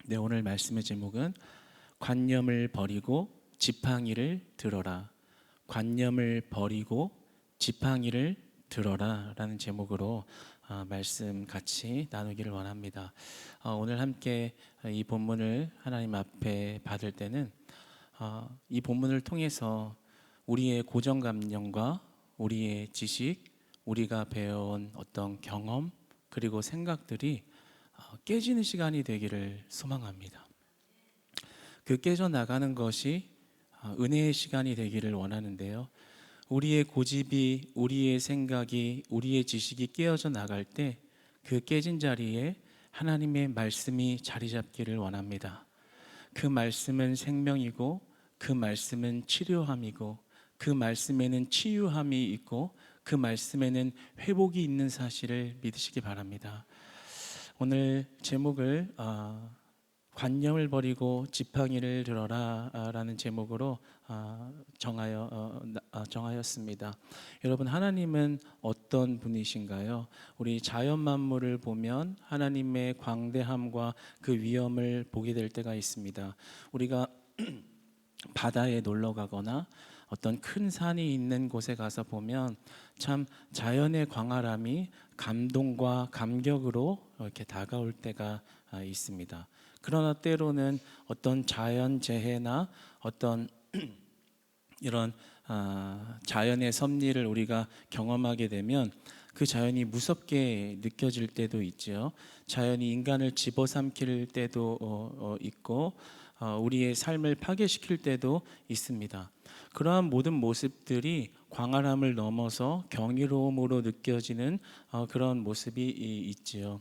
네, 오늘 말씀의 제목은 관념을 버리고 지팡이를 들어라. 관념을 버리고 지팡이를 들어라 라는 제목으로 말씀 같이 나누기를 원합니다. 오늘 함께 이 본문을 하나님 앞에 받을 때는 이 본문을 통해서 우리의 고정관념과 우리의 지식, 우리가 배워온 어떤 경험 그리고 생각들이 깨지는 시간이 되기를 소망합니다. 그 깨져나가는 것이 은혜의 시간이 되기를 원하는데요. 우리의 고집이, 우리의 생각이, 우리의 지식이 깨어져 나갈 때 그 깨진 자리에 하나님의 말씀이 자리 잡기를 원합니다. 그 말씀은 생명이고 그 말씀은 치료함이고 그 말씀에는 치유함이 있고 그 말씀에는 회복이 있는 사실을 믿으시기 바랍니다. 오늘 제목을 관념을 버리고 지팡이를 들어라 라는 제목으로 정하였습니다. 여러분, 하나님은 어떤 분이신가요? 우리 자연 만물을 보면 하나님의 광대함과 그 위엄을 보게 될 때가 있습니다. 우리가 바다에 놀러 가거나 어떤 큰 산이 있는 곳에 가서 보면 참 자연의 광활함이 감동과 감격으로 이렇게 다가올 때가 있습니다. 그러나 때로는 어떤 자연재해나 어떤 이런 자연의 섭리를 우리가 경험하게 되면 그 자연이 무섭게 느껴질 때도 있죠. 자연이 인간을 집어삼킬 때도 있고 우리의 삶을 파괴시킬 때도 있습니다. 그러한 모든 모습들이 광활함을 넘어서 경이로움으로 느껴지는 그런 모습이 있지요.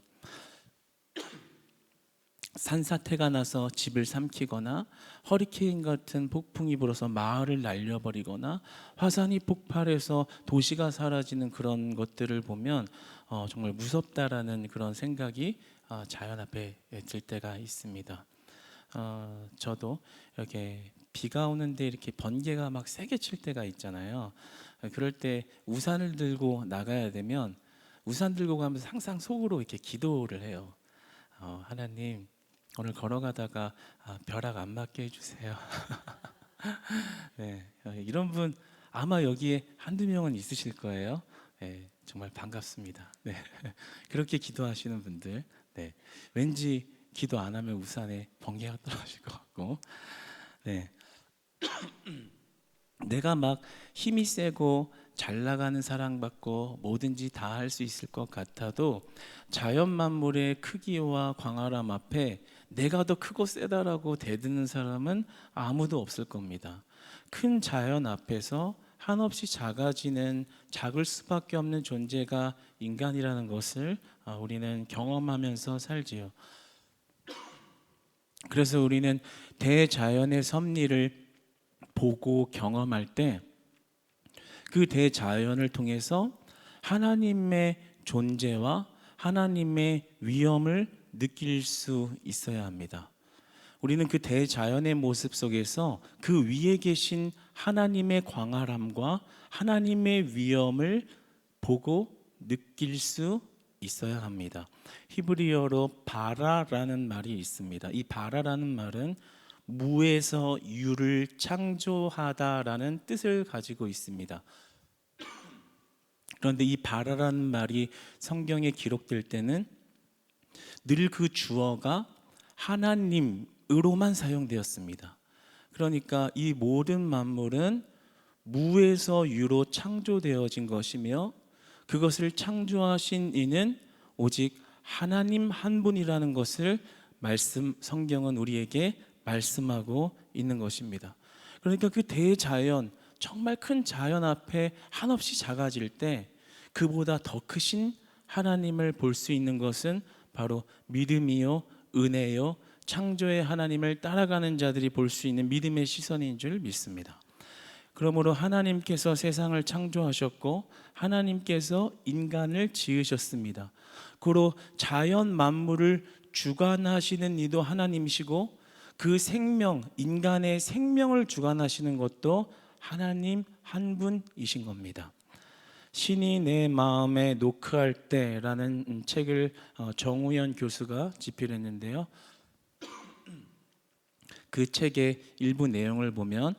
산사태가 나서 집을 삼키거나 허리케인 같은 폭풍이 불어서 마을을 날려버리거나 화산이 폭발해서 도시가 사라지는 그런 것들을 보면 정말 무섭다라는 그런 생각이 자연 앞에 들 때가 있습니다. 저도 이렇게 비가 오는데 이렇게 번개가 막 세게 칠 때가 있잖아요. 그럴 때 우산을 들고 나가야 되면 우산 들고 가면서 항상 속으로 이렇게 기도를 해요. 하나님, 오늘 걸어가다가 벼락 안 맞게 해주세요. 네, 이런 분 아마 여기에 한두 명은 있으실 거예요. 네, 정말 반갑습니다. 네, 그렇게 기도하시는 분들, 네, 왠지 기도 안 하면 우산에 번개가 떨어질 것 같고, 네, 내가 막 힘이 세고 잘 나가는 사랑받고 뭐든지 다 할 수 있을 것 같아도 자연 만물의 크기와 광활함 앞에 내가 더 크고 세다라고 대드는 사람은 아무도 없을 겁니다. 큰 자연 앞에서 한없이 작아지는 작을 수밖에 없는 존재가 인간이라는 것을 우리는 경험하면서 살지요. 그래서 우리는 대자연의 섭리를 보고 경험할 때 그 대자연을 통해서 하나님의 존재와 하나님의 위엄을 느낄 수 있어야 합니다. 우리는 그 대자연의 모습 속에서 그 위에 계신 하나님의 광활함과 하나님의 위엄을 보고 느낄 수 있어야 합니다. 히브리어로 바라라는 말이 있습니다. 이 바라라는 말은 무에서 유를 창조하다라는 뜻을 가지고 있습니다. 그런데 이 바라라는 말이 성경에 기록될 때는 늘 그 주어가 하나님으로만 사용되었습니다. 그러니까 이 모든 만물은 무에서 유로 창조되어진 것이며 그것을 창조하신 이는 오직 하나님 한 분이라는 것을 성경은 우리에게 말씀하고 있는 것입니다. 그러니까 그 대자연, 정말 큰 자연 앞에 한없이 작아질 때 그보다 더 크신 하나님을 볼 수 있는 것은 바로 믿음이요, 은혜요, 창조의 하나님을 따라가는 자들이 볼 수 있는 믿음의 시선인 줄 믿습니다. 그러므로 하나님께서 세상을 창조하셨고 하나님께서 인간을 지으셨습니다. 그로 자연 만물을 주관하시는 이도 하나님이시고 그 생명, 인간의 생명을 주관하시는 것도 하나님 한 분이신 겁니다. 신이 내 마음에 노크할 때라는 책을 정우현 교수가 집필했는데요. 그 책의 일부 내용을 보면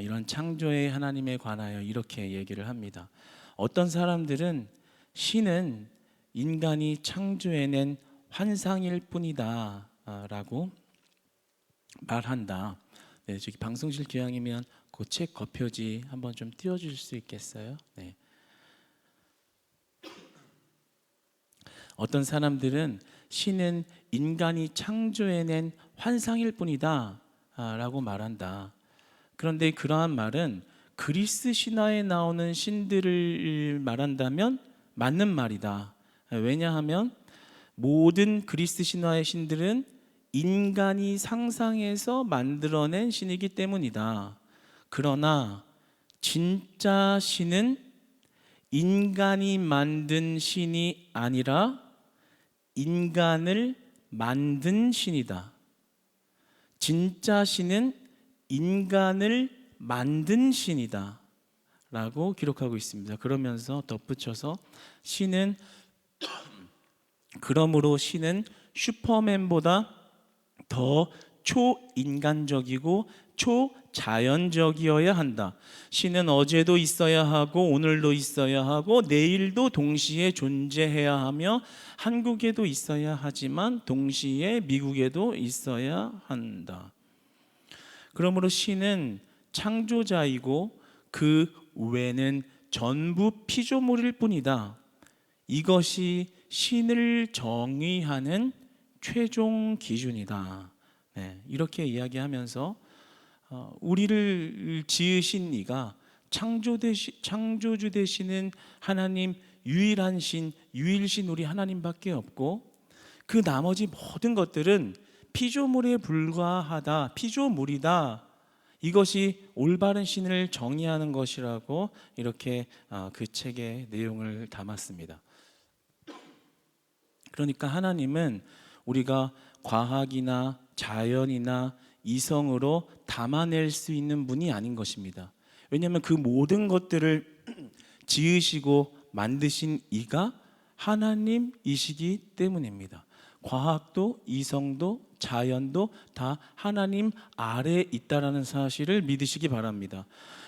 이런 창조의 하나님에 관하여 이렇게 얘기를 합니다. 어떤 사람들은 신은 인간이 창조해낸 환상일 뿐이다 라고 말한다. 네, 저기 방송실 기왕이면 그 책 겉표지 한번 좀 띄워줄 수 있겠어요? 네. 어떤 사람들은 신은 인간이 창조해낸 환상일 뿐이다 라고 말한다. 그런데 그러한 말은 그리스 신화에 나오는 신들을 말한다면 맞는 말이다. 왜냐하면 모든 그리스 신화의 신들은 인간이 상상해서 만들어낸 신이기 때문이다. 그러나 진짜 신은 인간이 만든 신이 아니라 인간을 만든 신이다. 진짜 신은 인간을 만든 신이다 라고 기록하고 있습니다. 그러면서 덧붙여서 그러므로 신은 슈퍼맨보다 더 초인간적이고 초자연적이어야 한다. 신은 어제도 있어야 하고 오늘도 있어야 하고 내일도 동시에 존재해야 하며 한국에도 있어야 하지만 동시에 미국에도 있어야 한다. 그러므로 신은 창조자이고 그 외는 전부 피조물일 뿐이다. 이것이 신을 정의하는 최종 기준이다. 네, 이렇게 이야기하면서 우리를 지으신 이가 창조주 되시는 하나님 유일한 신, 유일신 우리 하나님밖에 없고 그 나머지 모든 것들은 피조물에 불과하다, 피조물이다. 이것이 올바른 신을 정의하는 것이라고 이렇게 그 책의 내용을 담았습니다. 그러니까 하나님은 우리가 과학이나 자연이나 이성으로 담아낼 수 있는 분이 아닌 것입니다. 왜냐하면 그 모든 것들을 지으시고 만드신 이가 하나님이시기 때문입니다. 과학도 이성도 자연도 다 하나님 아래에 있다라는 사실을 믿으시기 바랍니다.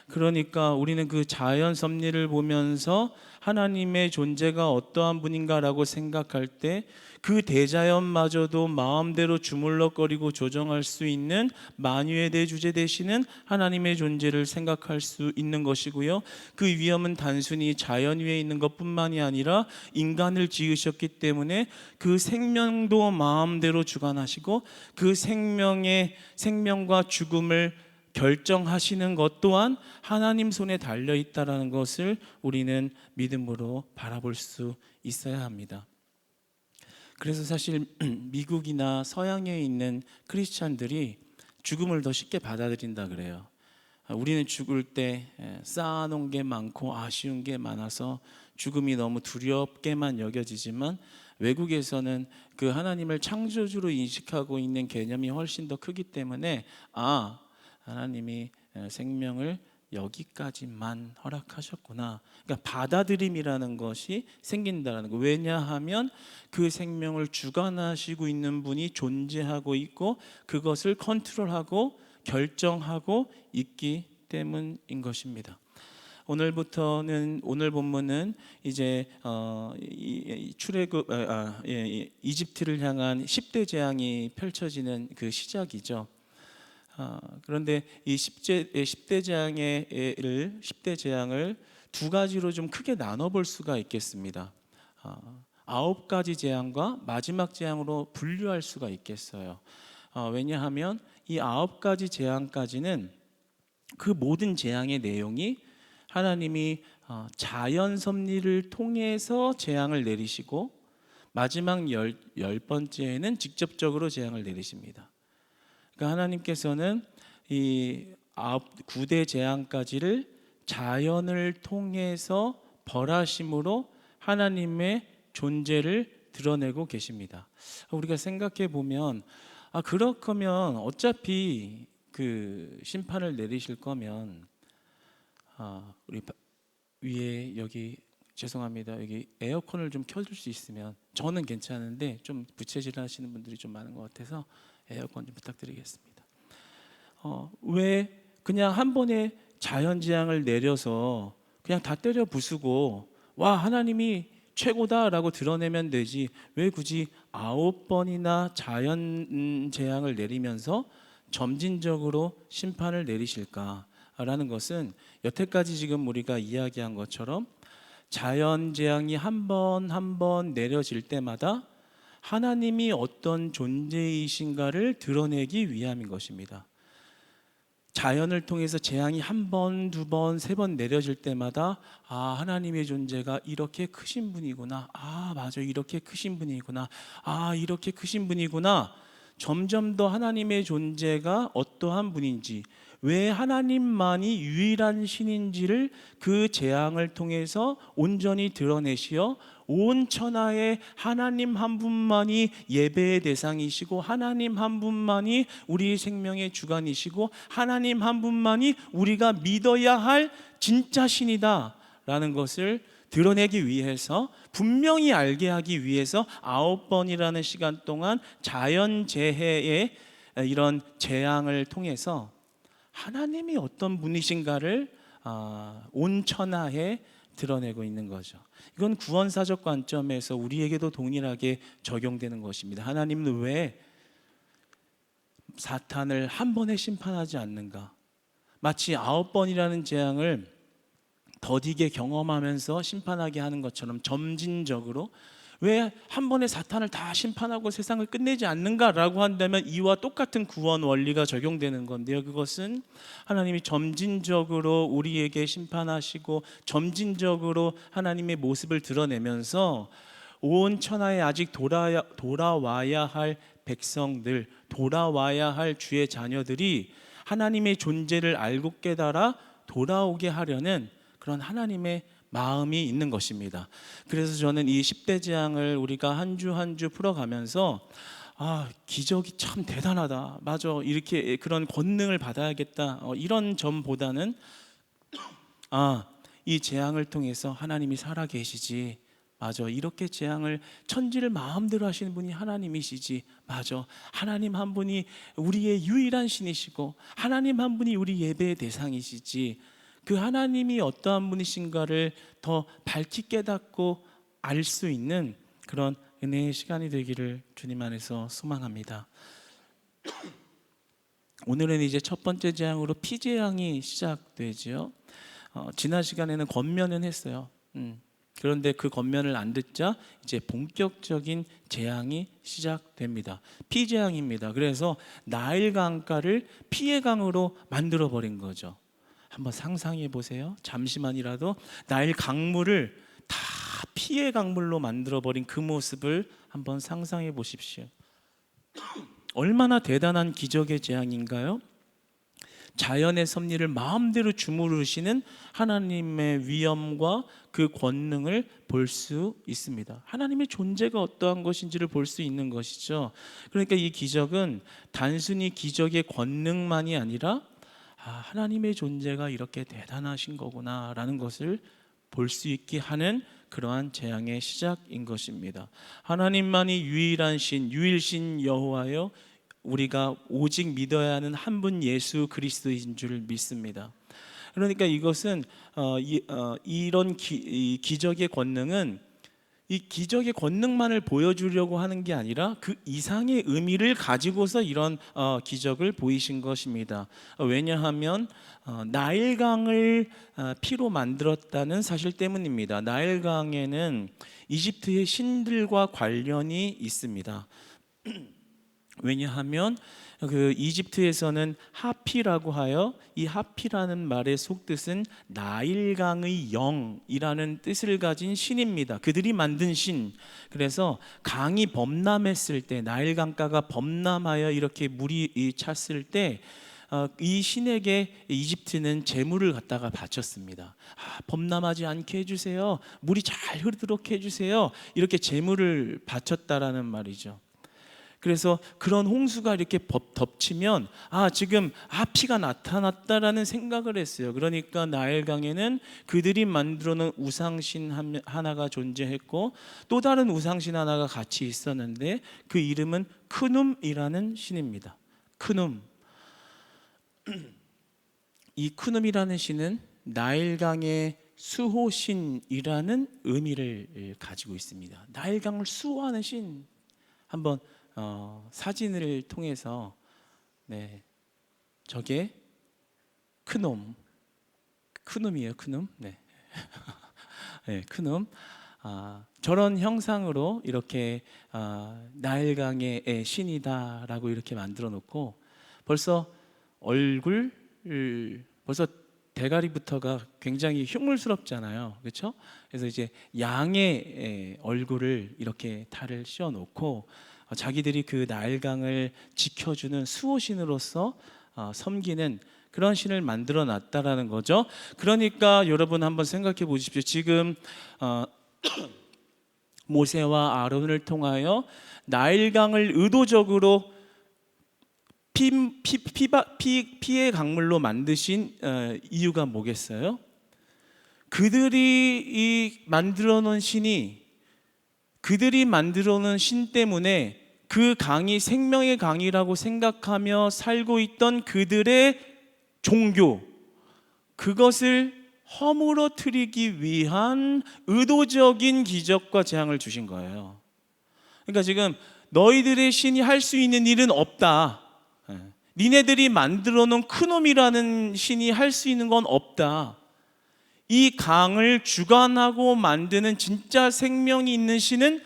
그러니까 우리는 그 자연 섭리를 보면서 하나님의 존재가 어떠한 분인가라고 생각할 때 그 대자연마저도 마음대로 주물럭거리고 조정할 수 있는 만유의 대주제 되시는 하나님의 존재를 생각할 수 있는 것이고요. 그 위엄은 단순히 자연 위에 있는 것뿐만이 아니라 인간을 지으셨기 때문에 그 생명도 마음대로 주관하시고 그 생명과 죽음을 결정하시는 것 또한 하나님 손에 달려 있다라는 것을 우리는 믿음으로 바라볼 수 있어야 합니다. 그래서 사실 미국이나 서양에 있는 크리스찬들이 죽음을 더 쉽게 받아들인다 그래요. 우리는 죽을 때 쌓아놓은 게 많고 아쉬운 게 많아서 죽음이 너무 두렵게만 여겨지지만 외국에서는 그 하나님을 창조주로 인식하고 있는 개념이 훨씬 더 크기 때문에 하나님이 생명을 여기까지만 허락하셨구나. 그러니까 받아들임이라는 것이 생긴다는 거. 왜냐하면 그 생명을 주관하시고 있는 분이 존재하고 있고 그것을 컨트롤하고 결정하고 있기 때문인 것입니다. 오늘 본문은 이제 출애굽 이집트를 향한 10대 재앙이 펼쳐지는 그 시작이죠. 그런데 이 10대 재앙을 두 가지로 좀 크게 나눠볼 수가 있겠습니다. 9가지 재앙과 마지막 재앙으로 분류할 수가 있겠어요. 왜냐하면 이 9가지 재앙까지는 그 모든 재앙의 내용이 하나님이 자연 섭리를 통해서 재앙을 내리시고 마지막 열 번째에는 직접적으로 재앙을 내리십니다. 그러니까 하나님께서는 이 9대 재앙까지를 자연을 통해서 벌하심으로 하나님의 존재를 드러내고 계십니다. 우리가 생각해 보면 그렇다면 어차피 그 심판을 내리실 거면 우리 위에 여기 죄송합니다. 여기 에어컨을 좀 켜줄 수 있으면 저는 괜찮은데 좀 부채질 하시는 분들이 좀 많은 것 같아서 에어컨 좀 부탁드리겠습니다. 왜 그냥 한 번에 자연재앙을 내려서 그냥 다 때려 부수고 와 하나님이 최고다라고 드러내면 되지 왜 굳이 9번이나 자연재앙을 내리면서 점진적으로 심판을 내리실까라는 것은 여태까지 지금 우리가 이야기한 것처럼 자연재앙이 한 번 한 번 내려질 때마다 하나님이 어떤 존재이신가를 드러내기 위함인 것입니다. 자연을 통해서 재앙이 한 번, 두 번, 세 번 내려질 때마다 아 하나님의 존재가 이렇게 크신 분이구나. 아 맞아 이렇게 크신 분이구나. 아 이렇게 크신 분이구나. 점점 더 하나님의 존재가 어떠한 분인지 왜 하나님만이 유일한 신인지를 그 재앙을 통해서 온전히 드러내시어 온 천하에 하나님 한 분만이 예배의 대상이시고 하나님 한 분만이 우리 생명의 주관이시고 하나님 한 분만이 우리가 믿어야 할 진짜 신이다 라는 것을 드러내기 위해서 분명히 알게 하기 위해서 9번이라는 시간 동안 자연재해의 이런 재앙을 통해서 하나님이 어떤 분이신가를 온 천하에 드러내고 있는 거죠. 이건 구원사적 관점에서 우리에게도 동일하게 적용되는 것입니다. 하나님은 왜 사탄을 한 번에 심판하지 않는가? 마치 9번이라는 재앙을 더디게 경험하면서 심판하게 하는 것처럼 점진적으로 왜 한 번에 사탄을 다 심판하고 세상을 끝내지 않는가라고 한다면 이와 똑같은 구원 원리가 적용되는 건데요. 그것은 하나님이 점진적으로 우리에게 심판하시고 점진적으로 하나님의 모습을 드러내면서 온 천하에 아직 돌아와야 할 백성들, 돌아와야 할 주의 자녀들이 하나님의 존재를 알고 깨달아 돌아오게 하려는 그런 하나님의 마음이 있는 것입니다. 그래서 저는 이 10대 재앙을 우리가 한 주 한 주 풀어가면서 기적이 참 대단하다. 맞아. 이렇게 그런 권능을 받아야겠다. 이런 점보다는 이 재앙을 통해서 하나님이 살아계시지. 맞아. 이렇게 재앙을 천지를 마음대로 하시는 분이 하나님이시지. 맞아. 하나님 한 분이 우리의 유일한 신이시고 하나님 한 분이 우리 예배의 대상이시지. 그 하나님이 어떠한 분이신가를 더 밝히 깨닫고 알 수 있는 그런 은혜의 시간이 되기를 주님 안에서 소망합니다. 오늘은 이제 첫 번째 재앙으로 피재앙이 시작되죠. 지난 시간에는 권면은 했어요. 그런데 그 권면을 안 듣자 이제 본격적인 재앙이 시작됩니다. 피재앙입니다. 그래서 나일 강가를 피의 강으로 만들어 버린 거죠. 한번 상상해 보세요. 잠시만이라도 나일 강물을 다 피의 강물로 만들어 버린 그 모습을 한번 상상해 보십시오. 얼마나 대단한 기적의 재앙인가요? 자연의 섭리를 마음대로 주무르시는 하나님의 위엄과 그 권능을 볼 수 있습니다. 하나님의 존재가 어떠한 것인지를 볼 수 있는 것이죠. 그러니까 이 기적은 단순히 기적의 권능만이 아니라 하나님의 존재가 이렇게 대단하신 거구나라는 것을 볼 수 있게 하는 그러한 재앙의 시작인 것입니다. 하나님만이 유일한 신, 유일신 여호와여 우리가 오직 믿어야 하는 한 분 예수 그리스도인 줄 믿습니다. 그러니까 이것은 이런 기적의 권능은 이 기적의 권능만을 보여주려고 하는 게 아니라 그 이상의 의미를 가지고서 이런 기적을 보이신 것입니다. 왜냐하면 나일강을 피로 만들었다는 사실 때문입니다. 나일강에는 이집트의 신들과 관련이 있습니다. 왜냐하면 그 이집트에서는 하피라고 하여 이 하피라는 말의 속뜻은 나일강의 영이라는 뜻을 가진 신입니다. 그들이 만든 신. 그래서 강이 범람했을 때 나일강가가 범람하여 이렇게 물이 찼을 때 이 신에게 이집트는 제물을 갖다가 바쳤습니다. 범람하지 않게 해주세요. 물이 잘 흐르도록 해주세요. 이렇게 제물을 바쳤다라는 말이죠. 그래서 그런 홍수가 이렇게 덮치면 지금 피가 나타났다라는 생각을 했어요. 그러니까 나일강에는 그들이 만들어 놓은 우상신 하나가 존재했고 또 다른 우상신 하나가 같이 있었는데 그 이름은 크눔이라는 신입니다. 크눔. 이 쿠눔이라는 신은 나일강의 수호신이라는 의미를 가지고 있습니다. 나일강을 수호하는 신. 한번 사진을 통해서 저게 크눔이에요. 크눔. 네. 네, 크눔. 저런 형상으로 이렇게 나일강의 신이다라고 이렇게 만들어 놓고 벌써 벌써 대가리부터가 굉장히 흉물스럽잖아요. 그렇죠? 그래서 이제 양의 얼굴을 이렇게 탈을 씌워 놓고 자기들이 그 나일강을 지켜주는 수호신으로서 섬기는 그런 신을 만들어 놨다라는 거죠. 그러니까 여러분 한번 생각해 보십시오. 지금 모세와 아론을 통하여 나일강을 의도적으로 피의 강물로 만드신 이유가 뭐겠어요? 그들이 만들어 놓은 신이, 그들이 만들어 놓은 신 때문에 그 강이 생명의 강이라고 생각하며 살고 있던 그들의 종교, 그것을 허물어뜨리기 위한 의도적인 기적과 재앙을 주신 거예요. 그러니까 지금 너희들의 신이 할 수 있는 일은 없다. 니네들이 만들어 놓은 크놈이라는 신이 할 수 있는 건 없다. 이 강을 주관하고 만드는 진짜 생명이 있는 신은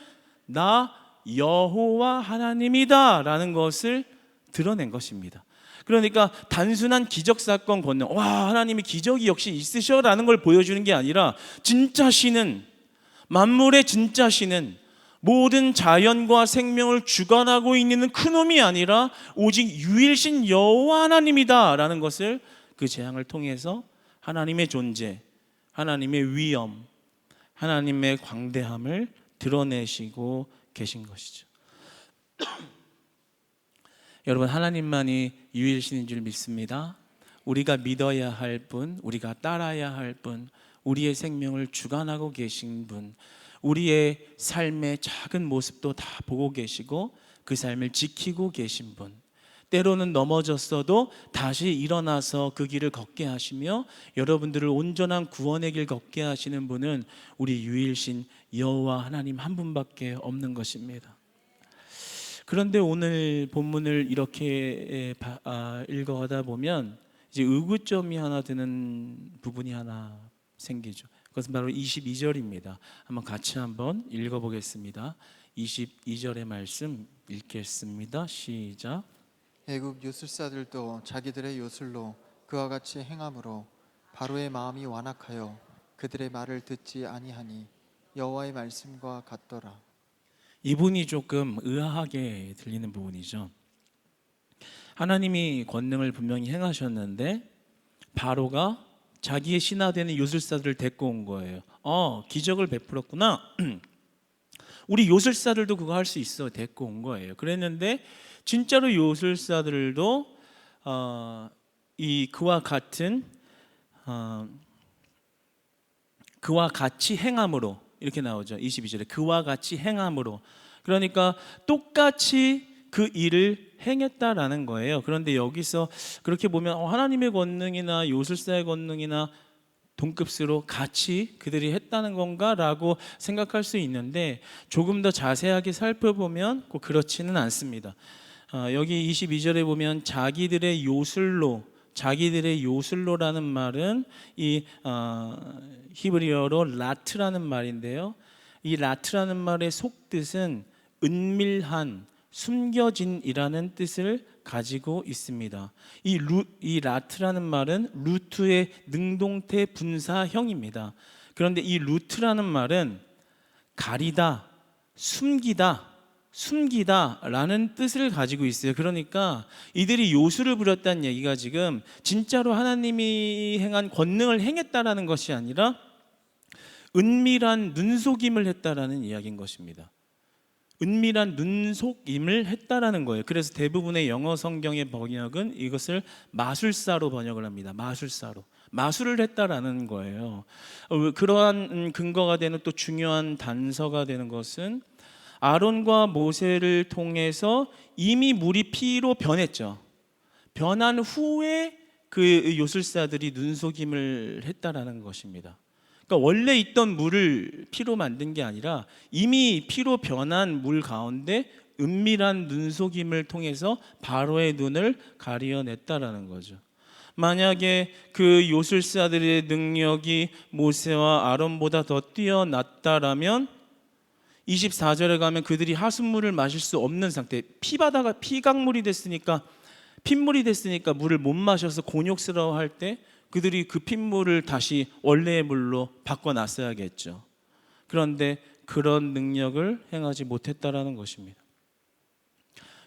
나 여호와 하나님이다 라는 것을 드러낸 것입니다. 그러니까 단순한 기적 사건 권능, 와 하나님이 기적이 역시 있으셔 라는 걸 보여주는 게 아니라 진짜 신은, 만물의 진짜 신은 모든 자연과 생명을 주관하고 있는 크놈이 아니라 오직 유일신 여호와 하나님이다 라는 것을 그 재앙을 통해서 하나님의 존재, 하나님의 위엄, 하나님의 광대함을 드러내시고 계신 것이죠. 여러분, 하나님만이 유일신인 줄 믿습니다. 우리가 믿어야 할 분, 우리가 따라야 할 분, 우리의 생명을 주관하고 계신 분, 우리의 삶의 작은 모습도 다 보고 계시고 그 삶을 지키고 계신 분, 때로는 넘어졌어도 다시 일어나서 그 길을 걷게 하시며 여러분들을 온전한 구원의 길 걷게 하시는 분은 우리 유일신 여호와 하나님 한 분밖에 없는 것입니다. 그런데 오늘 본문을 이렇게 읽어가다 보면 이제 의구점이 하나 드는 부분이 하나 생기죠. 그것은 바로 22절입니다. 한번 같이 한번 읽어보겠습니다. 22절의 말씀 읽겠습니다. 시작. 애굽 요술사들도 자기들의 요술로 그와 같이 행함으로 바로의 마음이 완악하여 그들의 말을 듣지 아니하니 여호와의 말씀과 같더라. 이분이 조금 의아하게 들리는 부분이죠. 하나님이 권능을 분명히 행하셨는데 바로가 자기의 신하되는 요술사들을 데리고 온 거예요. 기적을 베풀었구나. 우리 요술사들도 그거 할 수 있어. 데리고 온 거예요. 그랬는데 진짜로 요술사들도 그와 같이 행함으로 이렇게 나오죠. 22절에 그와 같이 행함으로. 그러니까 똑같이 그 일을 행했다라는 거예요. 그런데 여기서 그렇게 보면 하나님의 권능이나 요술사의 권능이나 동급수로 같이 그들이 했다는 건가라고 생각할 수 있는데 조금 더 자세하게 살펴보면 꼭 그렇지는 않습니다. 여기 22절에 보면 자기들의 요술로라는 말은 이 히브리어로 라트라는 말인데요. 이 라트라는 말의 속뜻은 은밀한, 숨겨진이라는 뜻을 가지고 있습니다. 이 라트라는 말은 루트의 능동태 분사형입니다. 그런데 이 루트라는 말은 가리다, 숨기다라는 뜻을 가지고 있어요. 그러니까 이들이 요술을 부렸다는 얘기가 지금 진짜로 하나님이 행한 권능을 행했다라는 것이 아니라 은밀한 눈속임을 했다라는 이야기인 것입니다. 은밀한 눈속임을 했다라는 거예요. 그래서 대부분의 영어 성경의 번역은 이것을 마술사로 번역을 합니다. 마술을 했다라는 거예요. 그러한 근거가 되는 또 중요한 단서가 되는 것은 아론과 모세를 통해서 이미 물이 피로 변했죠. 변한 후에 그 요술사들이 눈속임을 했다라는 것입니다. 그러니까 원래 있던 물을 피로 만든 게 아니라 이미 피로 변한 물 가운데 은밀한 눈속임을 통해서 바로의 눈을 가리어냈다라는 거죠. 만약에 그 요술사들의 능력이 모세와 아론보다 더 뛰어났다라면 24절에 가면 그들이 하숫물을 마실 수 없는 상태, 피바다가 피강물이 됐으니까, 핏물이 됐으니까 물을 못 마셔서 곤욕스러워할 때 그들이 그 핏물을 다시 원래의 물로 바꿔놨어야겠죠. 그런데 그런 능력을 행하지 못했다라는 것입니다.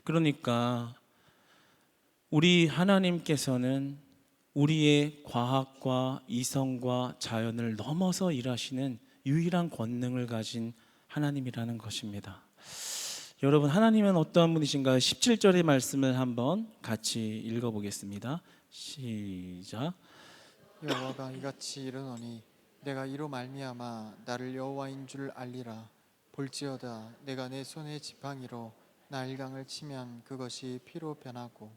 그러니까 우리 하나님께서는 우리의 과학과 이성과 자연을 넘어서 일하시는 유일한 권능을 가진 하나님이라는 것입니다. 여러분, 하나님은 어떠한 분이신가요? 17절의 말씀을 한번 같이 읽어보겠습니다. 시작. 여호와가 이같이 이르노니 내가 이로 말미암아 나를 여호와인 줄 알리라. 볼지어다 내가 내 손의 지팡이로 나일강을 치면 그것이 피로 변하고.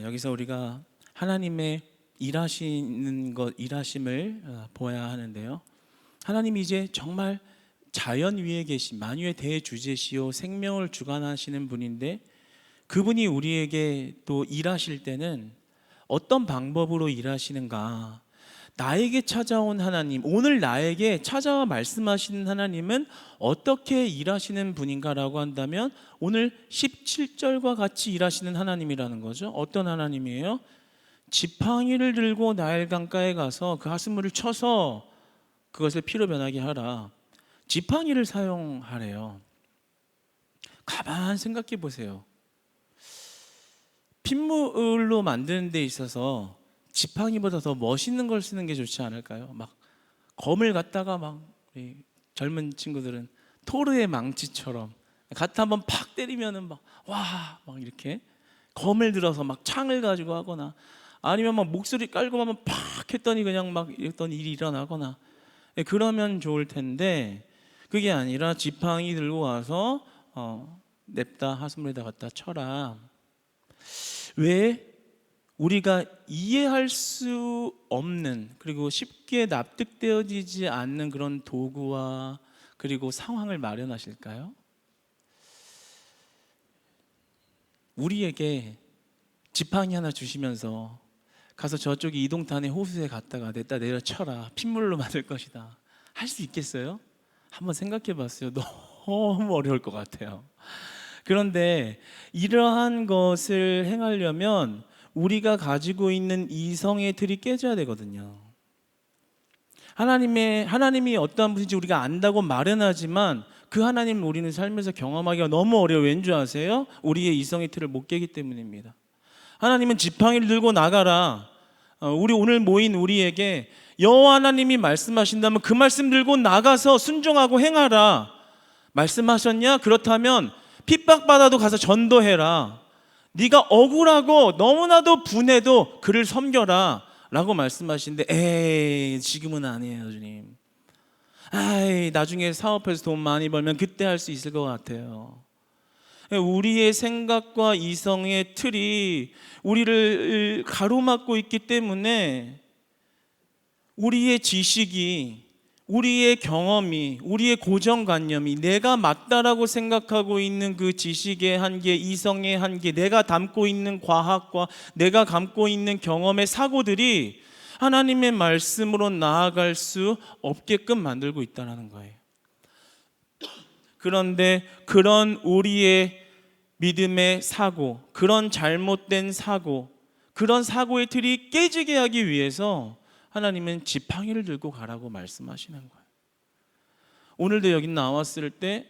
여기서 우리가 하나님의 일하심을 보아야 하는데요. 하나님이 이제 정말 자연 위에 계신 만유의 대주제시요 생명을 주관하시는 분인데, 그분이 우리에게 또 일하실 때는 어떤 방법으로 일하시는가? 나에게 찾아온 하나님, 오늘 나에게 찾아와 말씀하시는 하나님은 어떻게 일하시는 분인가라고 한다면 오늘 17절과 같이 일하시는 하나님이라는 거죠. 어떤 하나님이에요? 지팡이를 들고 나일 강가에 가서 그 하숫물을 쳐서 그것을 피로 변하게 하라. 지팡이를 사용하래요. 가만 생각해 보세요. 핏물로 만드는 데 있어서 지팡이보다 더 멋있는 걸 쓰는 게 좋지 않을까요? 막 검을 갖다가 막 우리 젊은 친구들은 토르의 망치처럼 갖다 한번 팍 때리면은 막 이렇게 검을 들어서 막 창을 가지고 하거나, 아니면 막 목소리 깔고 하면 팍 했더니 그냥 막 이랬던 일이 일어나거나, 그러면 좋을 텐데 그게 아니라 지팡이 들고 와서 냅다 하숫물에다 갖다 쳐라. 왜? 우리가 이해할 수 없는, 그리고 쉽게 납득되어지지 않는 그런 도구와 그리고 상황을 마련하실까요? 우리에게 지팡이 하나 주시면서 가서 저쪽 이동탄의 호수에 갔다가 냈다 내려 쳐라, 핏물로 만들 것이다, 할 수 있겠어요? 한번 생각해 봤어요. 너무 어려울 것 같아요. 그런데 이러한 것을 행하려면 우리가 가지고 있는 이성의 틀이 깨져야 되거든요. 하나님이 어떠한 분인지 우리가 안다고 말은 하지만 그 하나님을 우리는 삶에서 경험하기가 너무 어려워요. 왠지 아세요? 우리의 이성의 틀을 못 깨기 때문입니다. 하나님은 지팡이를 들고 나가라. 우리 오늘 모인 우리에게 여호와 하나님이 말씀하신다면 그 말씀 들고 나가서 순종하고 행하라. 말씀하셨냐? 그렇다면 핍박받아도 가서 전도해라. 네가 억울하고 너무나도 분해도 그를 섬겨라 라고 말씀하시는데, 에이, 지금은 아니에요, 주님. 나중에 사업해서 돈 많이 벌면 그때 할 수 있을 것 같아요. 우리의 생각과 이성의 틀이 우리를 가로막고 있기 때문에 우리의 지식이, 우리의 경험이, 우리의 고정관념이, 내가 맞다라고 생각하고 있는 그 지식의 한계, 이성의 한계, 내가 담고 있는 과학과 내가 담고 있는 경험의 사고들이 하나님의 말씀으로 나아갈 수 없게끔 만들고 있다는 거예요. 그런데 그런 우리의 믿음의 사고, 그런 잘못된 사고, 그런 사고의 틀이 깨지게 하기 위해서 하나님은 지팡이를 들고 가라고 말씀하시는 거예요. 오늘도 여기 나왔을 때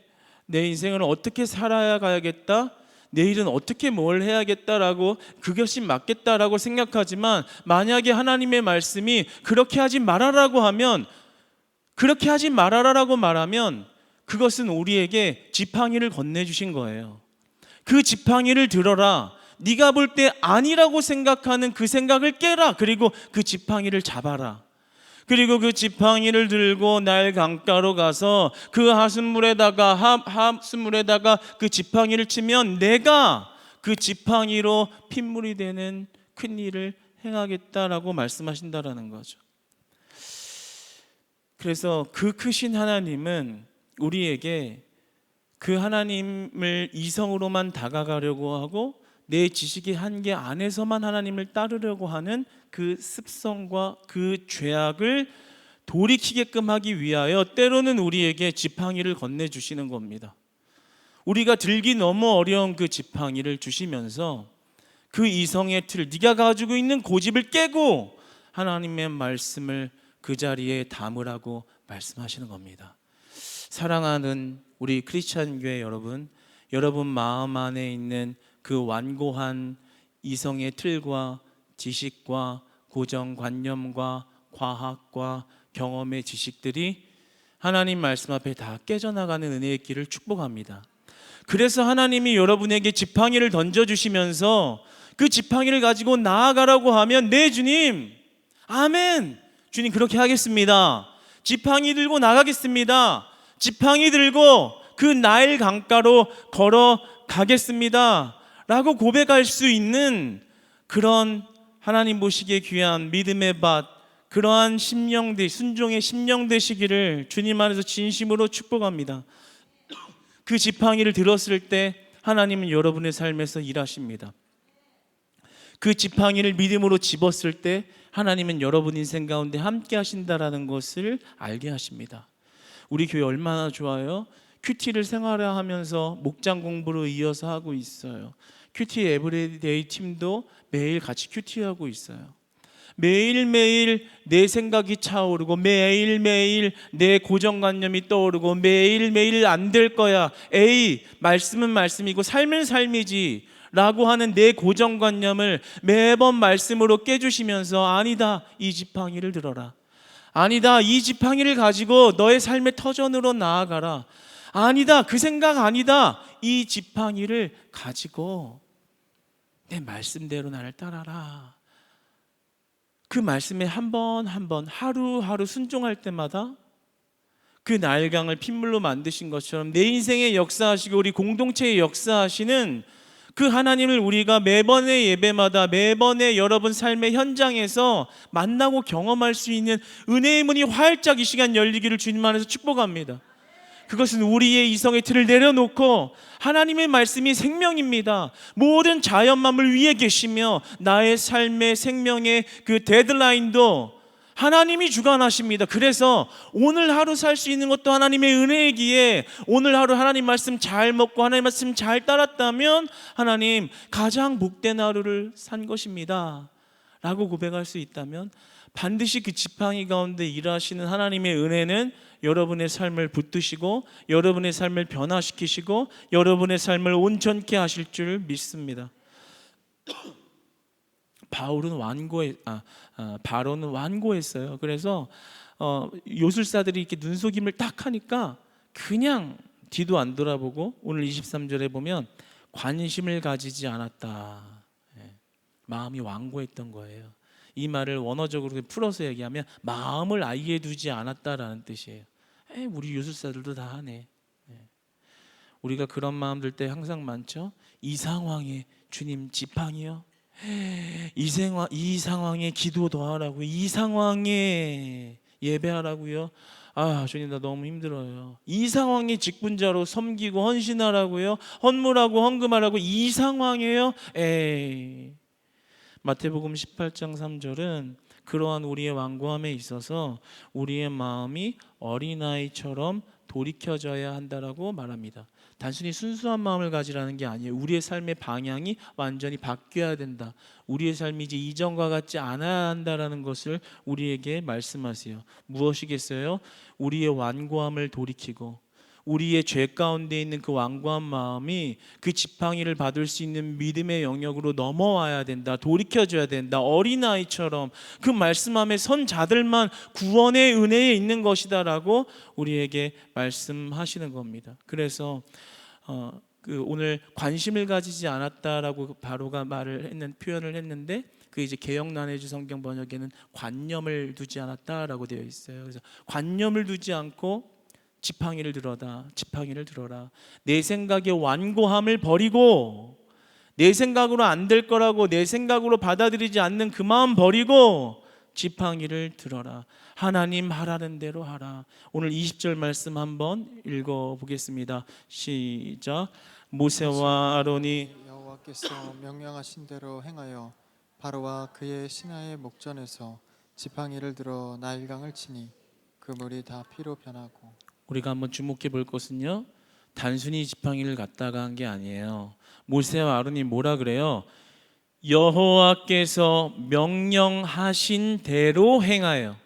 내 인생을 어떻게 살아야 가야겠다, 내일은 어떻게 뭘 해야겠다라고, 그것이 맞겠다라고 생각하지만 만약에 하나님의 말씀이 그렇게 하지 말아라고 하면, 그렇게 하지 말아라라고 말하면 그것은 우리에게 지팡이를 건네주신 거예요. 그 지팡이를 들어라. 네가 볼 때 아니라고 생각하는 그 생각을 깨라. 그리고 그 지팡이를 잡아라. 그리고 그 지팡이를 들고 나일 강가로 가서 그 하숫물에다가 그 지팡이를 치면 내가 그 지팡이로 핏물이 되는 큰 일을 행하겠다라고 말씀하신다라는 거죠. 그래서 그 크신 하나님은 우리에게 그 하나님을 이성으로만 다가가려고 하고 내 지식의 한계 안에서만 하나님을 따르려고 하는 그 습성과 그 죄악을 돌이키게끔 하기 위하여 때로는 우리에게 지팡이를 건네주시는 겁니다. 우리가 들기 너무 어려운 그 지팡이를 주시면서 그 이성의 틀, 네가 가지고 있는 고집을 깨고 하나님의 말씀을 그 자리에 담으라고 말씀하시는 겁니다. 사랑하는 우리 크리스찬 교회 여러분, 여러분 마음 안에 있는 그 완고한 이성의 틀과 지식과 고정관념과 과학과 경험의 지식들이 하나님 말씀 앞에 다 깨져나가는 은혜의 길을 축복합니다. 그래서 하나님이 여러분에게 지팡이를 던져주시면서 그 지팡이를 가지고 나아가라고 하면 네 주님, 아멘, 주님 그렇게 하겠습니다. 지팡이 들고 나가겠습니다. 지팡이 들고 그 나일 강가로 걸어가겠습니다 라고 고백할 수 있는 그런 하나님 보시기에 귀한 믿음의 밭, 그러한 순종의 심령 되시기를 주님 안에서 진심으로 축복합니다. 그 지팡이를 들었을 때 하나님은 여러분의 삶에서 일하십니다. 그 지팡이를 믿음으로 집었을 때 하나님은 여러분 인생 가운데 함께 하신다라는 것을 알게 하십니다. 우리 교회 얼마나 좋아요? 큐티를 생활화하면서 목장 공부로 이어서 하고 있어요. 큐티 에브리데이 팀도 매일 같이 큐티하고 있어요. 매일매일 내 생각이 차오르고 매일매일 내 고정관념이 떠오르고 매일매일 안 될 거야, 에이 말씀은 말씀이고 삶은 삶이지 라고 하는 내 고정관념을 매번 말씀으로 깨주시면서 아니다, 이 지팡이를 들어라, 아니다, 이 지팡이를 가지고 너의 삶의 터전으로 나아가라, 아니다, 그 생각 아니다, 이 지팡이를 가지고 내 말씀대로 나를 따라라. 그 말씀에 한 번 한 번 하루하루 순종할 때마다 그 나일강을 핏물로 만드신 것처럼 내 인생의 역사하시고 우리 공동체의 역사하시는 그 하나님을 우리가 매번의 예배마다 매번의 여러분 삶의 현장에서 만나고 경험할 수 있는 은혜의 문이 활짝 이 시간 열리기를 주님 안에서 축복합니다. 그것은 우리의 이성의 틀을 내려놓고 하나님의 말씀이 생명입니다. 모든 자연 만물 위에 계시며 나의 삶의 생명의 그 데드라인도 하나님이 주관하십니다. 그래서 오늘 하루 살 수 있는 것도 하나님의 은혜이기에 오늘 하루 하나님 말씀 잘 먹고 하나님 말씀 잘 따랐다면 하나님 가장 복된 하루를 산 것입니다 라고 고백할 수 있다면 반드시 그 지팡이 가운데 일하시는 하나님의 은혜는 여러분의 삶을 붙드시고 여러분의 삶을 변화시키시고 여러분의 삶을 온전케 하실 줄 믿습니다. 바로는 완고했어요. 그래서 요술사들이 이렇게 눈속임을 딱 하니까 그냥 뒤도 안 돌아보고 오늘 23절에 보면 관심을 가지지 않았다. 마음이 완고했던 거예요. 이 말을 원어적으로 풀어서 얘기하면 마음을 아예 두지 않았다라는 뜻이에요. 우리 요술사들도 다 하네. 우리가 그런 마음 들 때 항상 많죠. 이 상황에 주님 지팡이요, 이 상황에 기도 더 하라고요, 이 상황에 예배하라고요, 주님 나 너무 힘들어요, 이 상황에 직분자로 섬기고 헌신하라고요, 헌물하고 헌금하라고, 이 상황에요. 마태복음 18장 3절은 그러한 우리의 완고함에 있어서 우리의 마음이 어린아이처럼 돌이켜져야 한다라고 말합니다. 단순히 순수한 마음을 가지라는 게 아니에요. 우리의 삶의 방향이 완전히 바뀌어야 된다. 우리의 삶이 이제 이전과 같지 않아야 한다라는 것을 우리에게 말씀하세요. 무엇이겠어요? 우리의 완고함을 돌이키고 우리의 죄 가운데 있는 그 완고한 마음이 그 지팡이를 받을 수 있는 믿음의 영역으로 넘어와야 된다. 돌이켜줘야 된다. 어린아이처럼 그 말씀함에 선 자들만 구원의 은혜에 있는 것이다라고 우리에게 말씀하시는 겁니다. 그래서 오늘 관심을 가지지 않았다라고 바로가 표현을 했는데 그 이제 개역 난해주 성경 번역에는 관념을 두지 않았다라고 되어 있어요. 그래서 관념을 두지 않고 지팡이를 들어라. 내 생각의 완고함을 버리고 내 생각으로 안 될 거라고 내 생각으로 받아들이지 않는 그 마음 버리고 지팡이를 들어라. 하나님 하라는 대로 하라. 오늘 20절 말씀 한번 읽어보겠습니다. 시작. 모세와 아론이 여호와께서 명령하신 대로 행하여 바로와 그의 신하의 목전에서 지팡이를 들어 나일강을 치니 그 물이 다 피로 변하고. 우리가 한번 주목해 볼 것은요, 단순히 지팡이를 갖다가 한 게 아니에요. 모세와 아론이 뭐라 그래요? 여호와께서 명령하신 대로 행하여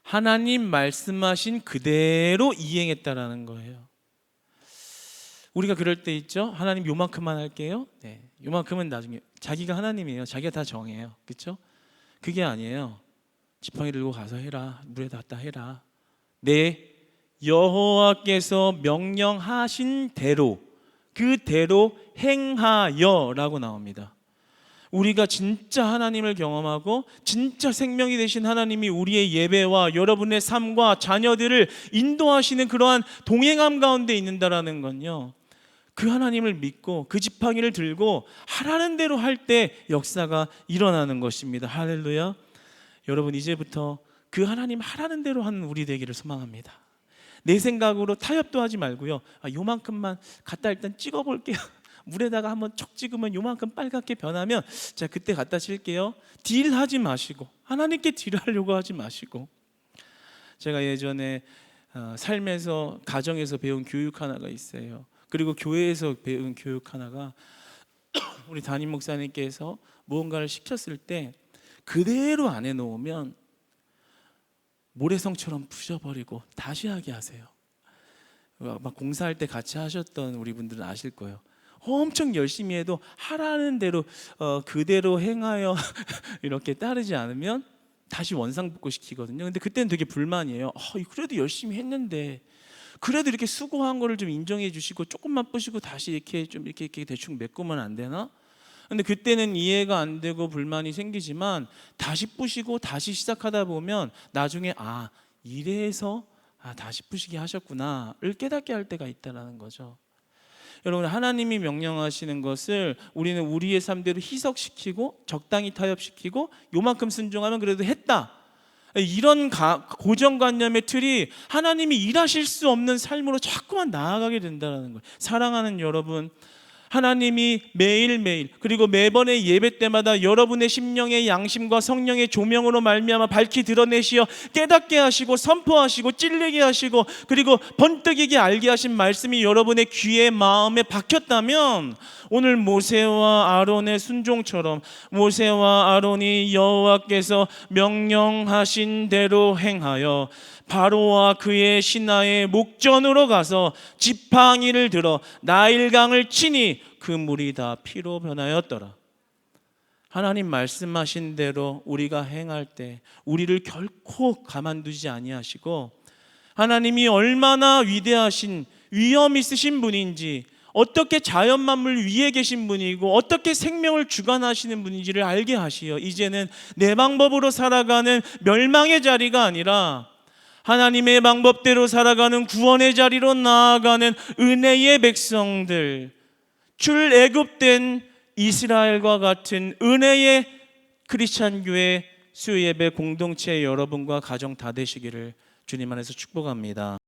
하나님 말씀하신 그대로 이행했다라는 거예요. 우리가 그럴 때 있죠. 하나님 요만큼만 할게요. 네, 요만큼은 나중에. 자기가 하나님이에요. 자기가 다 정해요. 그렇죠? 그게 아니에요. 지팡이 들고 가서 해라. 물에 닿다 해라. 네, 여호와께서 명령하신 대로 그대로 행하여라고 나옵니다. 우리가 진짜 하나님을 경험하고 진짜 생명이 되신 하나님이 우리의 예배와 여러분의 삶과 자녀들을 인도하시는 그러한 동행함 가운데 있는다라는 건요, 그 하나님을 믿고 그 지팡이를 들고 하라는 대로 할 때 역사가 일어나는 것입니다. 할렐루야. 여러분, 이제부터 그 하나님 하라는 대로 하는 우리 되기를 소망합니다. 내 생각으로 타협도 하지 말고요, 요만큼만 갖다 일단 찍어볼게요. 물에다가 한번 촉 찍으면 요만큼 빨갛게 변하면 자, 그때 갖다 칠게요. 딜하지 마시고, 하나님께 딜하려고 하지 마시고. 제가 예전에 삶에서, 가정에서 배운 교육 하나가 있어요. 그리고 교회에서 배운 교육 하나가 우리 담임 목사님께서 무언가를 시켰을 때 그대로 안 해놓으면 모래성처럼 부셔버리고 다시 하게 하세요. 막 공사할 때 같이 하셨던 우리 분들은 아실 거예요. 엄청 열심히 해도 하라는 대로 그대로 행하여 이렇게 따르지 않으면 다시 원상복구 시키거든요. 근데 그때는 되게 불만이에요. 그래도 열심히 했는데, 그래도 이렇게 수고한 거를 좀 인정해 주시고 조금만 뿌시고 다시 이렇게 좀 이렇게 대충 메꾸면 안 되나? 근데 그때는 이해가 안 되고 불만이 생기지만 다시 뿌시고 다시 시작하다 보면 나중에 이래서 다시 뿌시게 하셨구나를 깨닫게 할 때가 있다라는 거죠. 여러분, 하나님이 명령하시는 것을 우리는 우리의 삶대로 희석시키고 적당히 타협시키고 요만큼 순종하면 그래도 했다, 이런 고정관념의 틀이 하나님이 일하실 수 없는 삶으로 자꾸만 나아가게 된다는 거예요. 사랑하는 여러분, 하나님이 매일매일 그리고 매번의 예배 때마다 여러분의 심령의 양심과 성령의 조명으로 말미암아 밝히 드러내시어 깨닫게 하시고 선포하시고 찔리게 하시고 그리고 번뜩이게 알게 하신 말씀이 여러분의 귀에 마음에 박혔다면, 오늘 모세와 아론의 순종처럼 모세와 아론이 여호와께서 명령하신 대로 행하여 바로와 그의 신하의 목전으로 가서 지팡이를 들어 나일강을 치니 그 물이 다 피로 변하였더라. 하나님 말씀하신 대로 우리가 행할 때 우리를 결코 가만두지 아니하시고, 하나님이 얼마나 위대하신 위엄 있으신 분인지, 어떻게 자연 만물 위에 계신 분이고 어떻게 생명을 주관하시는 분인지를 알게 하시어 이제는 내 방법으로 살아가는 멸망의 자리가 아니라 하나님의 방법대로 살아가는 구원의 자리로 나아가는 은혜의 백성들, 출애굽된 이스라엘과 같은 은혜의 크리스찬 교회 수요예배 공동체 여러분과 가정 다 되시기를 주님 안에서 축복합니다.